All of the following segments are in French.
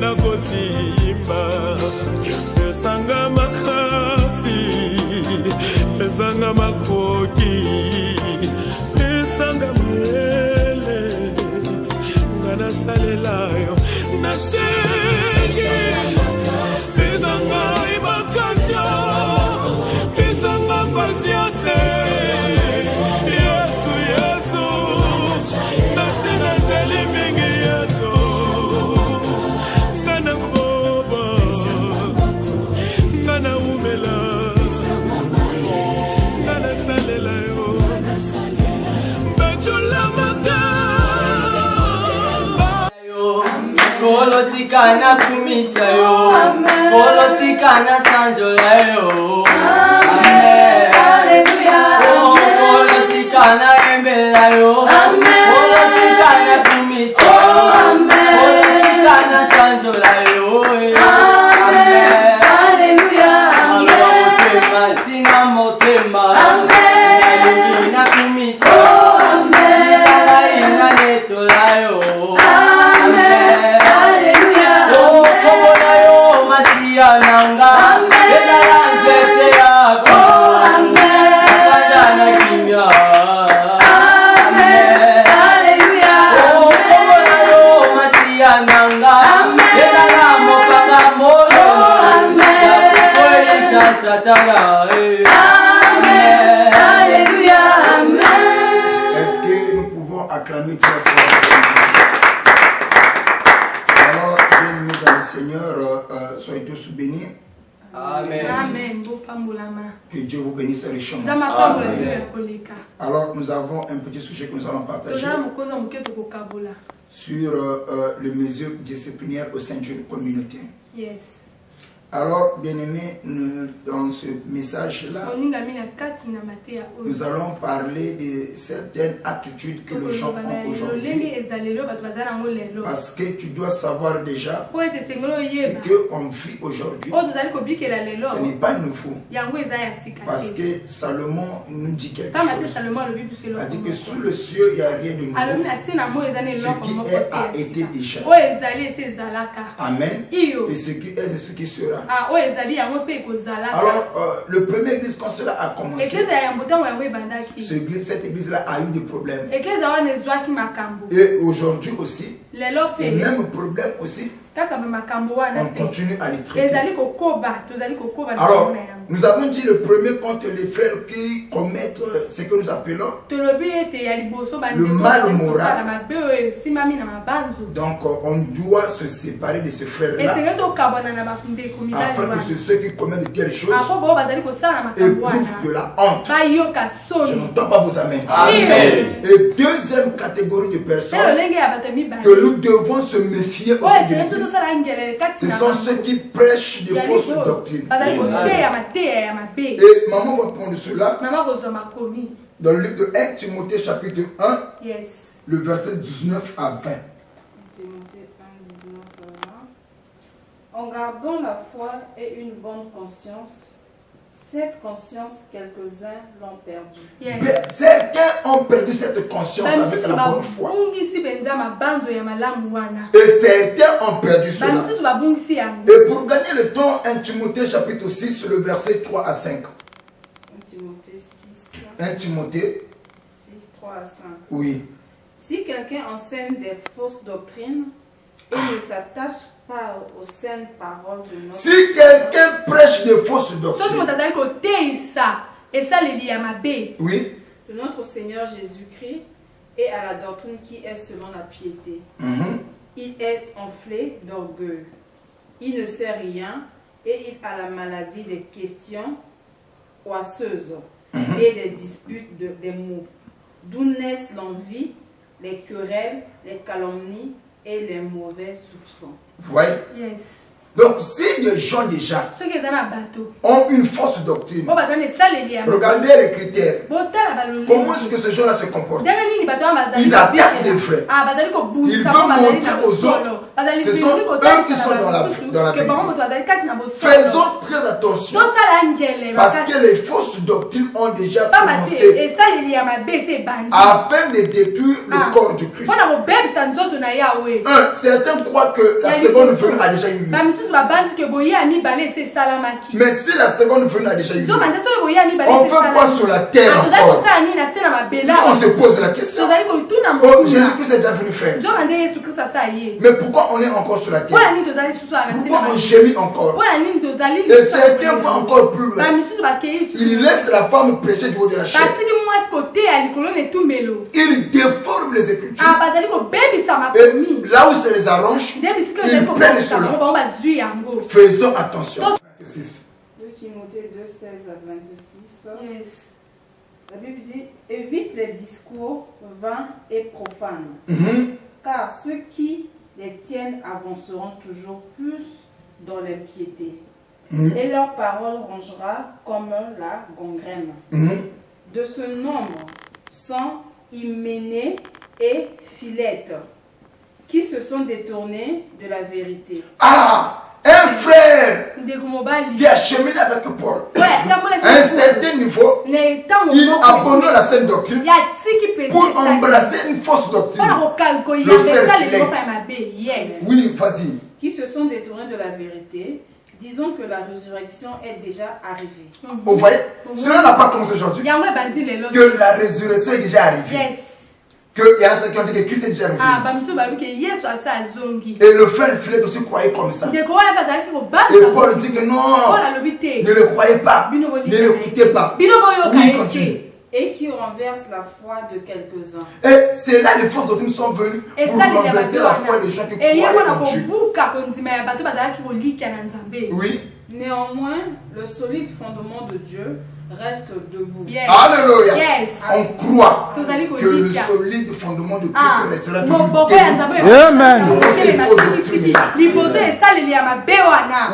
na kosimba esanga makasi esanga makoki esanga mwele ngana salelayo nasenge esanga imakasio esanga pasiase Yesu Yesu nasina zelimingi Yesu sana boba sana umela sana salelayo bachula mata Kolotikana kumisa yo, kolotikana sanjola yo. Amen. Hallelujah. Oh, kolotikana embela yo, kolotikana kumisa yo, kolotikana sanjola yo. Amen. Hallelujah. Alwa motema, tina motema. Amen. Ayugina kumisa yo, ala ina netola yo. Nanga ezala nzete yako akandana kimya Haleluya okola yo masiya nanga ezala mopanga moyo yakukoyisa satana Haleluya Est-ce que nous pouvons acclamer Dieu fort? Alors, bien-aimés dans le Seigneur, soyez tous bénis. Amen. Amen. Que Dieu vous bénisse richement. Amen. Alors, nous avons un petit sujet que nous allons partager sur les mesures disciplinaires au sein d'une communauté. Yes. Alors, bien-aimés, dans ce message-là, nous allons parler de certaines attitudes que les gens ont aujourd'hui. Parce que tu dois savoir déjà ce qu'on vit aujourd'hui. Ce n'est pas nouveau. Parce que Salomon nous dit quelque chose. Il a dit que sous le ciel, il n'y a rien de nouveau. Ce qui est a été déjà. Amen. Et ce qui est, ce qui sera. Alors, le premier église quand cela a commencé, cette église-là a eu des problèmes. Et aujourd'hui aussi, et même problème aussi, on continue à les traiter. Alors, nous avons dit le premier contre les frères qui commettent ce que nous appelons le mal moral. Donc, on doit se séparer de ce frère-là afin que ceux qui commettent de telles choses éprouvent de la honte. Je n'entends pas vos amens. Amen. Et deuxième catégorie de personnes que nous devons se méfier aussi de l'Église, ce sont ceux qui prêchent des fausses doctrines. Et maman va prendre cela dans le livre de 1 Timothée chapitre 1, le verset 19 à 20. En gardant la foi et une bonne conscience, cette conscience, quelques-uns l'ont perdue. Certains ont perdu cette conscience avec la bonne foi. Et certains ont perdu cela. Et pour gagner le temps, 1 Timothée chapitre 6, le verset 3 à 5. 1 Timothée 6, 3 à 5. Oui. Si quelqu'un enseigne des fausses doctrines et ne s'attache pas aux saintes paroles de notre Si quelqu'un prêche des fausses doctrines, oui, de notre Seigneur Jésus-Christ et à la doctrine qui est selon la piété, il est enflé d'orgueil. Il ne sait rien et il a la maladie des questions oisseuses et des disputes des mots, d'où naissent l'envie, les querelles, les calomnies et les mauvais soupçons. vous voyez, Donc, si des gens déjà ont une fausse doctrine, regardez les critères. Comment est-ce que ces gens-là se comportent? Ils attaquent des frères. Ils veulent montrer aux autres. Ce sont eux qui sont dans la vérité. Faisons très attention. Parce que les fausses doctrines ont déjà commencé afin de détruire le corps du Christ. Certains croient que la seconde venue a déjà eu lieu. Mais si la seconde venue a déjà eu lieu, on fait quoi sur la terre encore? On se pose la question. Oh, Jésus-Christ est déjà venu faire. Mais pourquoi on est encore sur la terre? Pourquoi on gémit encore? Et certains vont encore plus loin. Ils laissent la femme prêcher du haut de la chair. Ils déforment les Écritures. Et là où ça les arrange, ils prennent cela. Faisons attention. 2 Timothée 2, 16 à 26. Yes. La Bible dit, évite les discours vains et profanes, car ceux qui les tiennent avanceront toujours plus dans l'impiété. Et leur parole rongera comme la gangrène. De ce nombre sont Hyménée et Philette, qui se sont détournés de la vérité. Ah! Un frère qui a cheminé avec Paul à un certain niveau, il abandonne la saine doctrine pour embrasser une fausse doctrine. Le frère Philette. Oui, vas-y. Qui se sont détournés de la vérité, disons que la résurrection est déjà arrivée. Vous voyez, cela n'a pas commencé aujourd'hui. Que la résurrection est déjà arrivée. Il y a ceux qui ont dit que Christ est déjà revenu. Et le frère Philette aussi croyait comme ça. Et Paul dit que non, ne le croyez pas, ne l'écoutez pas. Oui, continue. Et qui renverse la foi de quelques-uns. Et c'est là les fausses doctrines sont venues pour renverser la foi des gens qui croyaient en Dieu. Oui. Néanmoins, le solide fondement de Dieu reste debout. Alléluia. On croit que le solide fondement de Christ restera toujours debout. Amen.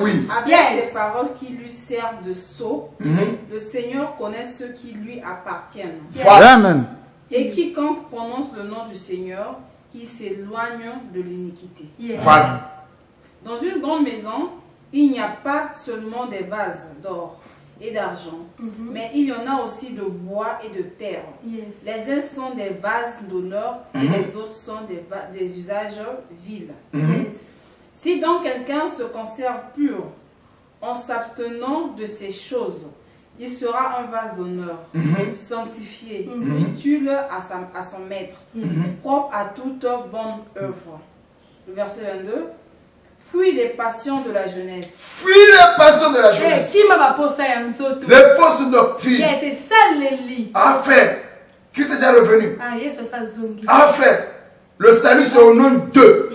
Oui. Avec ces paroles qui lui servent de sceau, le Seigneur connaît ceux qui lui appartiennent. Amen. Et quiconque prononce le nom du Seigneur, qui s'éloigne de l'iniquité. Voilà. Dans une grande maison, il n'y a pas seulement des vases d'or et d'argent, mais il y en a aussi de bois et de terre. Les uns sont des vases d'honneur et les autres sont des usages vils. Si donc quelqu'un se conserve pur en s'abstenant de ces choses, il sera un vase d'honneur, sanctifié, utile à son maître, propre à toute bonne œuvre. Le verset 22. Fuis les passions de la jeunesse. Fuis les passions de la jeunesse. Les fausses doctrines. Ah frère, Christ est déjà revenu. Ah frère, le salut c'est au nom d'eux.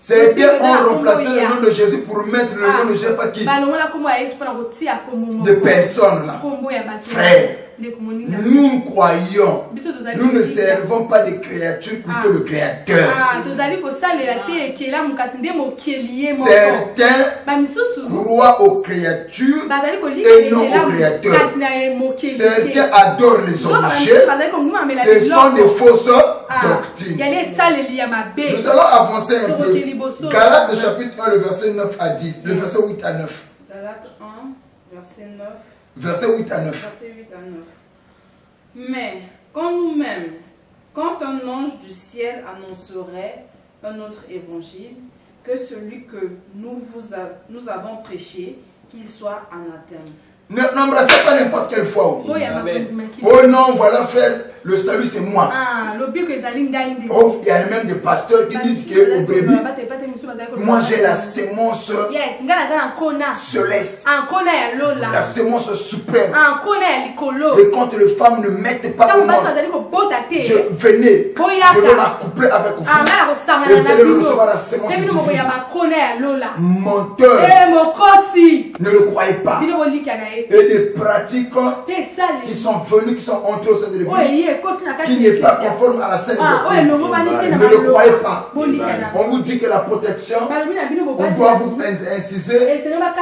Certains ont remplacé le nom de Jésus pour mettre le nom de je ne sais pas qui. De personnes là. Frère, nous croyons, nous ne servons pas des créatures plutôt le Créateur. Certains croient aux créatures et non au Créateur. Certains adorent les objets. Ce sont des fausses doctrines. Nous allons avancer un peu. Galates chapitre 1, le verset 9 à 10, le verset 8 à 9. Galates 1, verset 9. Verset 8 à 9. Verset 8 à 9. Mais quand nous-mêmes, quand un ange du ciel annoncerait un autre évangile que celui que nous avons prêché, qu'il soit anathème. N'embrassez pas n'importe quelle foi. Oh non, voilà frère, le salut c'est moi. Oh, il y a même des pasteurs qui disent que au brebis, moi j'ai la sémence céleste, la sémence suprême. Et quand les femmes ne mettent pas au monde, je venais, je vais m'accoupler avec vous. Et vous allez recevoir la sémence divine. Menteur. ne le croyez pas. Et des pratiques qui sont venues, qui sont entrées au sein de l'église, qui n'est pas conforme à la sainte doctrine. Ne le croyez pas. On vous dit que la protection, on doit vous inciser,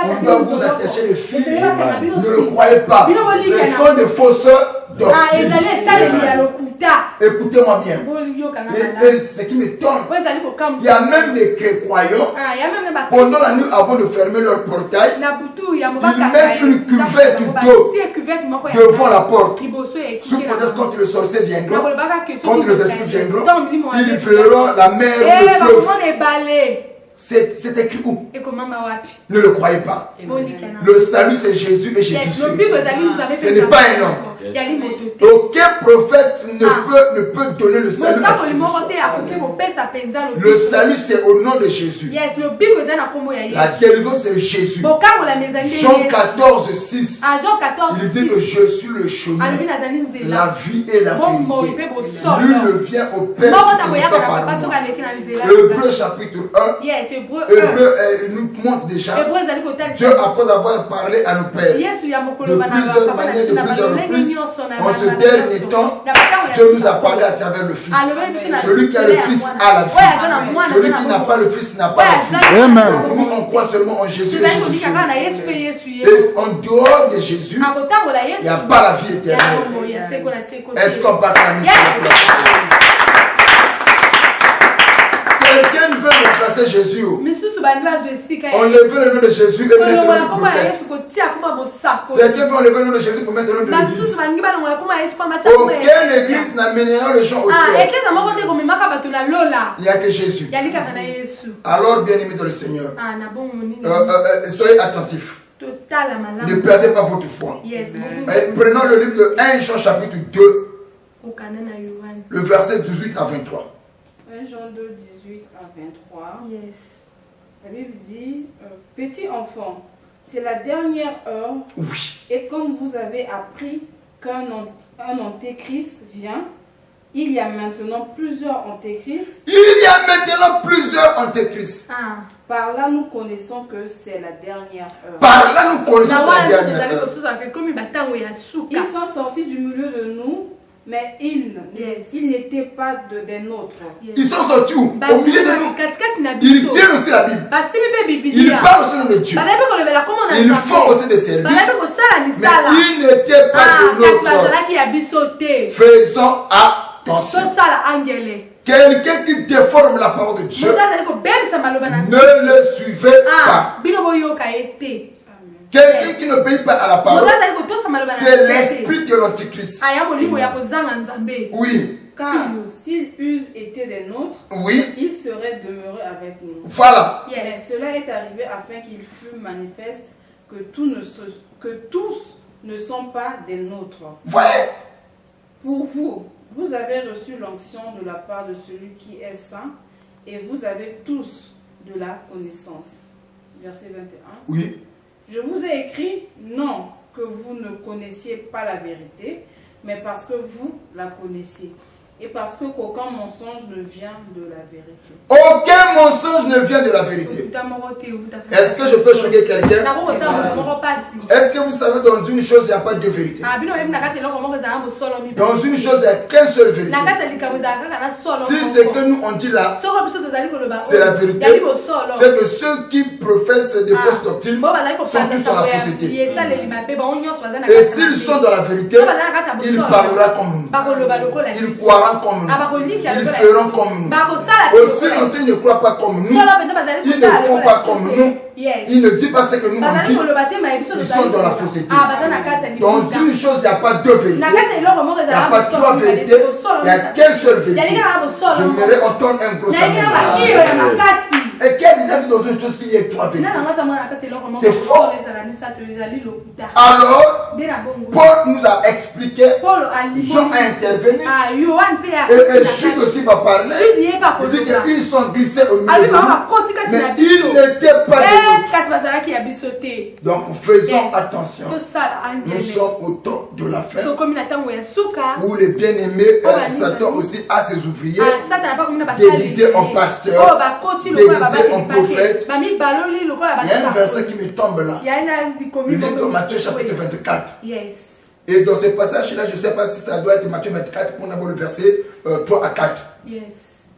on doit vous attacher les fils. Ne le croyez pas. Ce sont des fausses doctrines. Écoutez-moi bien. Et ce qui m'étonne, il y a même des croyants, pendant la nuit avant de fermer leur portail, ils mettent une cuvette d'eau devant la porte. Sous prétexte quand les sorciers viendront, quand les esprits viendront, ils verront la mer, le fleuve. C'est écrit où? Ne le croyez pas. Le salut c'est Jésus et Jésus seul. Ce n'est pas un homme. Aucun prophète ne peut donner le salut à qui que ce soit. Le salut c'est au nom de Jésus. La délivrance c'est Jésus. Jean 14, 6. Il dit que je suis le chemin, la vie et la vérité. Nul ne vient au Père si ce n'est pas par moi. Hébreu chapitre 1. Hébreu nous montre déjà Dieu, après avoir parlé à nos pères de plusieurs manières, de plusieurs reprises, en ce dernier temps, Dieu nous a parlé à travers le Fils. Celui qui a le Fils a la vie. Celui qui n'a pas le Fils n'a pas la vie. Amen. Donc nous on croit seulement en Jésus et Jésus seul. Et en dehors de Jésus, il n'y a pas la vie éternelle. Est-ce qu'on parle à la mission? Quelqu'un veut remplacer Jésus. On lève le nom de Jésus et mettre le nom du prophète. Quelqu'un veut enlever le nom de Jésus pour mettre le nom de l'église. Aucune église n'amènera les gens au ciel. Il n'y a que Jésus. Alors, bien-aimés dans le Seigneur, soyez attentifs. Ne perdez pas votre foi. Prenons le livre de 1 Jean chapitre 2, le verset 18 à 23. 1 Jean 2, 18 à 23. La Bible dit, petit enfant, c'est la dernière heure. Oui. Et comme vous avez appris qu'un antéchrist vient, il y a maintenant plusieurs antéchrists. Il y a maintenant plusieurs antéchrists. Par là, nous connaissons que c'est la dernière heure. Par là, nous connaissons la dernière heure. Ils sont sortis du milieu de nous. Mais ils n'étaient pas des nôtres. Ils sont sortis où? Au milieu de nous. Ils tiennent aussi la Bible. Ils parlent aussi de Dieu. Ils font aussi des services. Mais ils n'étaient pas de nôtres. Faisons attention. Quelqu'un qui déforme la parole de Dieu, ne le suivez pas. Quelqu'un qui ne paye pas à la parole, c'est l'esprit de l'antichrist. Oui. Car s'ils eussent été des nôtres, oui, ils seraient demeurés avec nous. Voilà. Mais cela est arrivé afin qu'il fût manifeste que tous ne sont pas des nôtres. Ouais. Pour vous, vous avez reçu l'onction de la part de celui qui est saint, et vous avez tous de la connaissance. Verset 21. Oui. Je vous ai écrit, non que vous ne connaissiez pas la vérité, mais parce que vous la connaissez. Et parce que qu'aucun mensonge ne vient de la vérité. Aucun mensonge ne vient de la vérité. Est-ce que je peux choquer quelqu'un? Est-ce que vous savez, dans une chose, il n'y a pas de vérité? Dans une chose, il n'y a qu'un seul vérité. Si ce que nous on dit là, c'est la vérité, c'est que ceux qui professent des fausses doctrines sont tous dans la fausseté. Et s'ils sont dans la vérité, ils parleront comme nous. Ils croiront comme nous. Ils feront comme nous. Aussi longtemps ils ne croient pas comme nous, ils ne font pas comme nous, ils ne disent pas ce que nous on dit, ils sont dans la fausseté. Dans une chose, il n'y a pas deux vérités. Il n'y a pas trois vérités, il n'y a qu'une seule vérité. J'aimerais entendre un gros amen. Et qui a déjà vu dans une chose qu'il y ait trois vérités? C'est faux. Alors, Paul nous a expliqué, Jean a intervenu, et Jude aussi va parler. Il dit qu'ils sont glissés au milieu de nous, mais ils n'étaient pas de nous. Donc faisons attention. Nous sommes au temps de la fin, où les bien-aimés, Satan aussi a ses ouvriers, déguisés en pasteurs, déguisés c'est un prophète. Il Il y a un verset qui me tombe là. Le livre de Matthieu chapitre 24. Yes. Et dans ce passage-là, je ne sais pas si ça doit être Matthieu 24 pour d'abord le verset 3 à 4. Yes.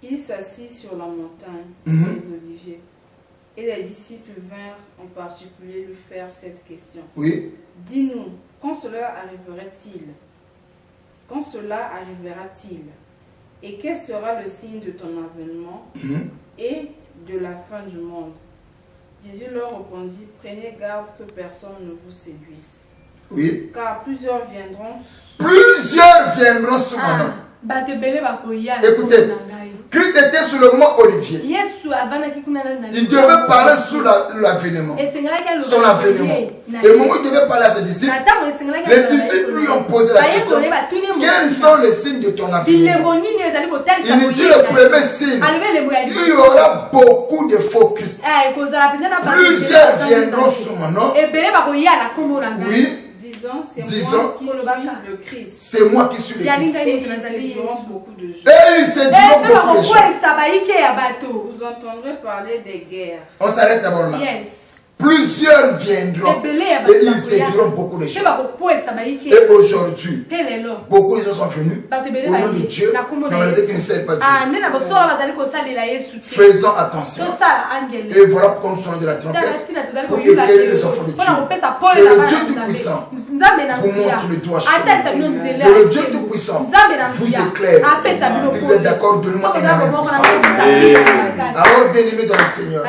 Il s'assit sur la montagne des Oliviers. Et les disciples vinrent en particulier lui faire cette question. Oui. Dis-nous, quand cela arrivera-t-il? Quand cela arrivera-t-il? Et quel sera le signe de ton avènement et de la fin du monde? Jésus leur répondit, prenez garde que personne ne vous séduise. Oui. Car plusieurs viendront sous mon nom. Écoutez, Christ était sous le mont Olivier. Il devait parler sous l'avènement. Son avènement. Et au moment où il devait parler à ses disciples, les disciples lui ont posé la question, quels sont les signes de ton avènement? Il nous dit le premier signe, il y aura beaucoup de faux Christ. Plusieurs viendront sous mon nom. Oui. Disons, c'est moi qui suis le Christ. C'est moi qui suis le Christ. Et ils séduiront beaucoup de gens. Et ils séduiront beaucoup de gens. Vous entendrez parler des guerres. On s'arrête d'abord là. Plusieurs viendront et ils séduiront beaucoup de gens. Et aujourd'hui, beaucoup de gens sont venus au nom de Dieu, mais on a dit qu'ils ne servent pas Dieu. Faisons attention. Et voilà pourquoi nous sommes de la trompette pour éclairer les enfants de Dieu. Que le Dieu Tout-Puissant vous montre le doigt chemin. Que le Dieu Tout-Puissant vous éclaire. Si vous êtes d'accord, donnez-moi un amen puissant. Alors, bien-aimés dans le Seigneur,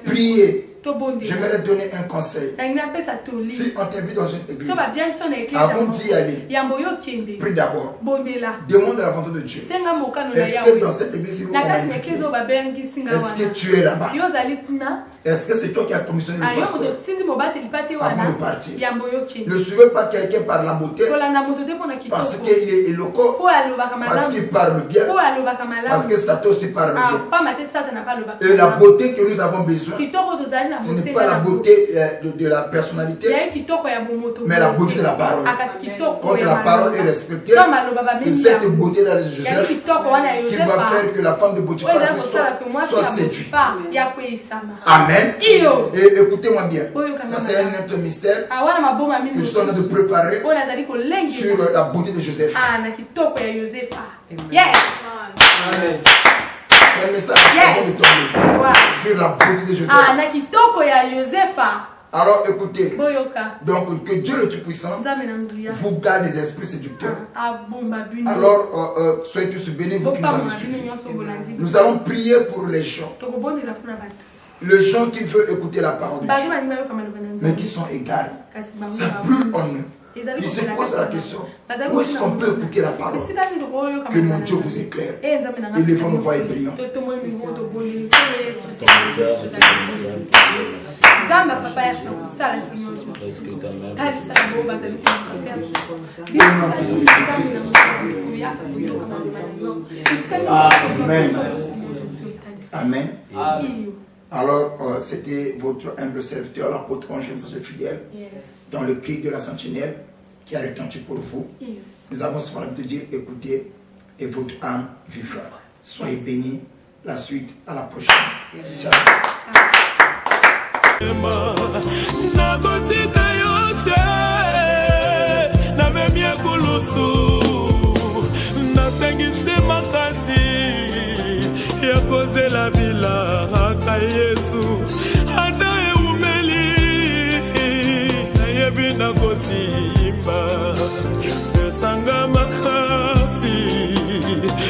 priez. J'aimerais donner un conseil. Si on t'invite dans une église, avant d'y aller, prie d'abord. Demande la volonté de Dieu. Est-ce que dans cette église, vous est-ce que tu es là-bas? Est-ce que c'est toi qui as commissionné le pasteur avant de partir? Ne suivez pas quelqu'un par la beauté, parce qu'il est éloquent, parce qu'il parle bien, parce que Satan aussi parle bien. Et la beauté que nous avons besoin, ce n'est pas la beauté de la personnalité, mais la beauté de la parole. Quand la parole est respectée, c'est cette beauté dans les Joseph qui va faire que la femme de Potiphar soit séduite. Amen. Et écoutez-moi bien, ça c'est un autre mystère que je suis en train de préparer sur la beauté de Joseph. Amen. C'est un message qui vient de tomber sur la beauté de Joseph. Alors écoutez, donc que Dieu le Tout-Puissant vous garde des esprits séducteurs. Alors soyez tous bénis, vous qui nous avez suivis. Nous allons prier pour les gens. Les gens qui veulent écouter la parole de Dieu, mais qui sont égales. Ça brûle en eux. Ils se posent la question, où est-ce qu'on peut écouter la parole? Que mon Dieu vous éclaire. Et levons nos voix et prions. Amen. Amen. Alors, c'était votre humble serviteur, l'apôtre Angèle, messager fidèle, dans le cri de la sentinelle qui a retenti pour vous. Nous avons souvent l'habitude de dire, écoutez, et votre âme vivra. Soyez bénis. La suite à la prochaine. Ciao.